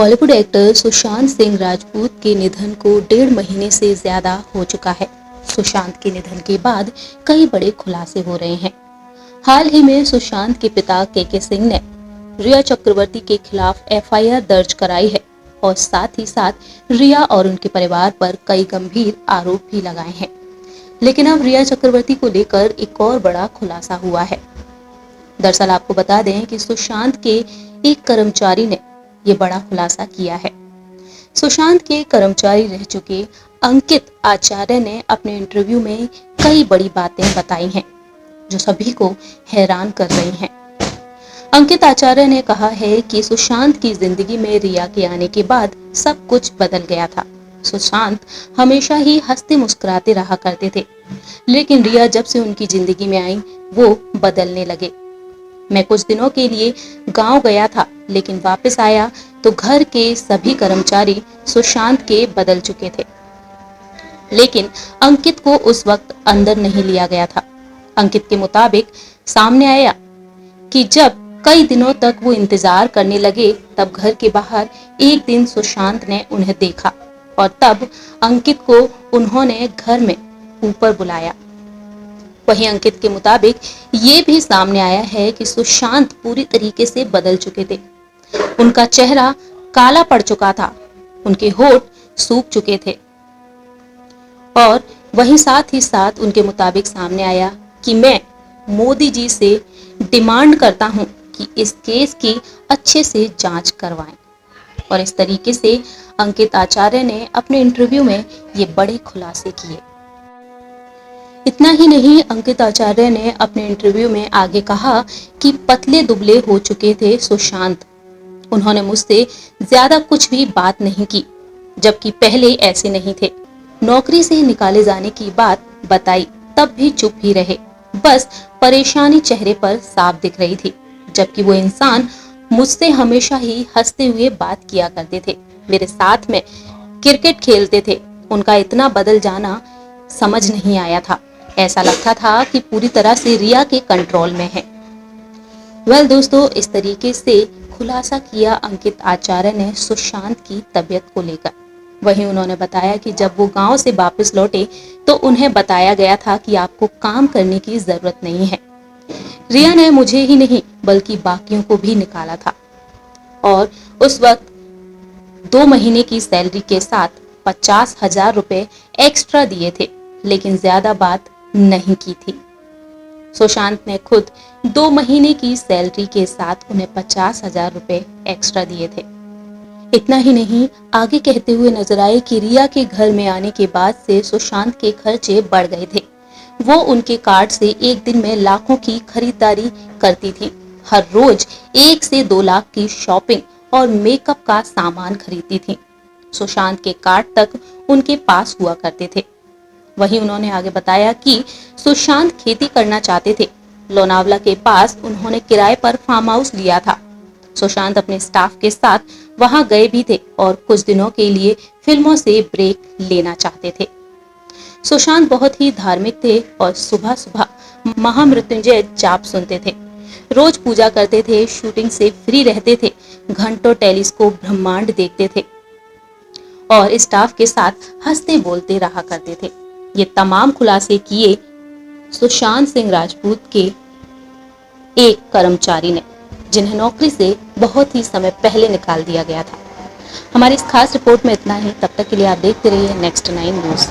Bollywood actor Sushant Singh Rajput के निधन को 1.5 महीने से ज्यादा हो चुका है। सुशांत के निधन के बाद कई बड़े खुलासे हो रहे हैं। हाल ही में सुशांत के पिता के सिंह ने रिया चक्रवर्ती के खिलाफ एफआईआर दर्ज कराई है और साथ ही साथ रिया और उनके परिवार पर कई गंभीर आरोप भी लगाए हैं। लेकिन अब रिया चक्रवर्ती को लेकर एक और बड़ा खुलासा हुआ है। दरअसल आपको बता दें कि सुशांत के एक कर्मचारी ने ये बड़ा खुलासा किया है। सुशांत के कर्मचारी रह चुके अंकित आचार्य ने अपने इंटरव्यू में कई बड़ी बातें बताई हैं जो सभी को हैरान कर रही हैं। अंकित आचार्य ने कहा है कि सुशांत की जिंदगी में रिया के आने के बाद सब कुछ बदल गया था। सुशांत हमेशा ही हंसते मुस्कुराते रहा करते थे, लेकिन रिया जब से उनकी जिंदगी में आई वो बदलने लगे। मैं कुछ दिनों के लिए गांव गया था, लेकिन वापस आया तो घर के सभी कर्मचारी सुशांत के बदल चुके थे। लेकिन अंकित को उस वक्त अंदर नहीं लिया गया था। अंकित के मुताबिक सामने आया कि जब कई दिनों तक वो इंतजार करने लगे, तब घर के बाहर एक दिन सुशांत ने उन्हें देखा और तब अंकित को उन्होंने घर में ऊपर बुलाया। वहीं अंकित के मुताबिक ये भी सामने आया है कि सुशांत पूरी तरीके से बदल चुके थे। उनका चेहरा काला पड़ चुका था, उनके होठ सूख चुके थे और वहीं साथ ही साथ उनके मुताबिक सामने आया कि मैं मोदी जी से डिमांड करता हूं कि इस केस की अच्छे से जांच करवाएं। और इस तरीके से अंकित आचार्य ने अपने इंटरव्यू में ये बड़े खुलासे किए। इतना ही नहीं, अंकित आचार्य ने अपने इंटरव्यू में आगे कहा कि पतले दुबले हो चुके थे सुशांत। उन्होंने मुझसे ज्यादा कुछ भी बात नहीं की, जबकि पहले ऐसे नहीं थे। नौकरी से निकाले जाने की बात बताई तब भी चुप ही रहे, बस परेशानी चेहरे पर साफ दिख रही थी। जबकि वो इंसान मुझसे हमेशा ही हंसते हुए बात किया करते थे, मेरे साथ में क्रिकेट खेलते थे। उनका इतना बदल जाना समझ नहीं आया था, ऐसा लगता था कि पूरी तरह से रिया के कंट्रोल में है। दोस्तों, इस तरीके से खुलासा किया अंकित आचार्य ने सुशांत की तबीयत को लेकर। वहीं उन्होंने बताया कि जब वो गांव से वापस लौटे तो उन्हें बताया गया था कि आपको काम करने की जरूरत नहीं है। रिया ने मुझे ही नहीं बल्कि बाकियों को भी निकाला था और उस वक्त 2 महीने की सैलरी के साथ 50,000 रुपए एक्स्ट्रा दिए थे, लेकिन ज्यादा बात नहीं की थी। सुशांत ने खुद 2 महीने की सैलरी के साथ उन्हें 50,000 रुपए एक्स्ट्रा दिए थे। इतना ही नहीं, आगे कहते हुए नजर आए कि रिया के घर में आने के बाद से सुशांत के खर्चे बढ़ गए थे। वो उनके कार्ड से एक दिन में लाखों की खरीदारी करती थी। हर रोज 1 से 2 लाख की शॉपिंग और मेकअप का सामान खरीदती थी। सुशांत के कार्ड तक उनके पास हुआ करते थे। वहीं उन्होंने आगे बताया कि सुशांत खेती करना चाहते थे। लोनावला के पास उन्होंने किराए पर फार्म हाउस लिया था। सुशांत अपने स्टाफ के साथ वहां गए भी थे और कुछ दिनों के लिए फिल्मों से ब्रेक लेना चाहते थे। सुशांत बहुत ही धार्मिक थे और सुबह सुबह महामृत्युंजय जाप सुनते थे, रोज पूजा करते थे, शूटिंग से फ्री रहते थे, घंटों टेलीस्कोप ब्रह्मांड देखते थे और स्टाफ के साथ हंसते बोलते रहा करते थे। ये तमाम खुलासे किए सुशांत सिंह राजपूत के एक कर्मचारी ने, जिन्हें नौकरी से बहुत ही समय पहले निकाल दिया गया था। हमारी इस खास रिपोर्ट में इतना ही। तब तक के लिए आप देखते रहिए नेक्स्ट 9 न्यूज़।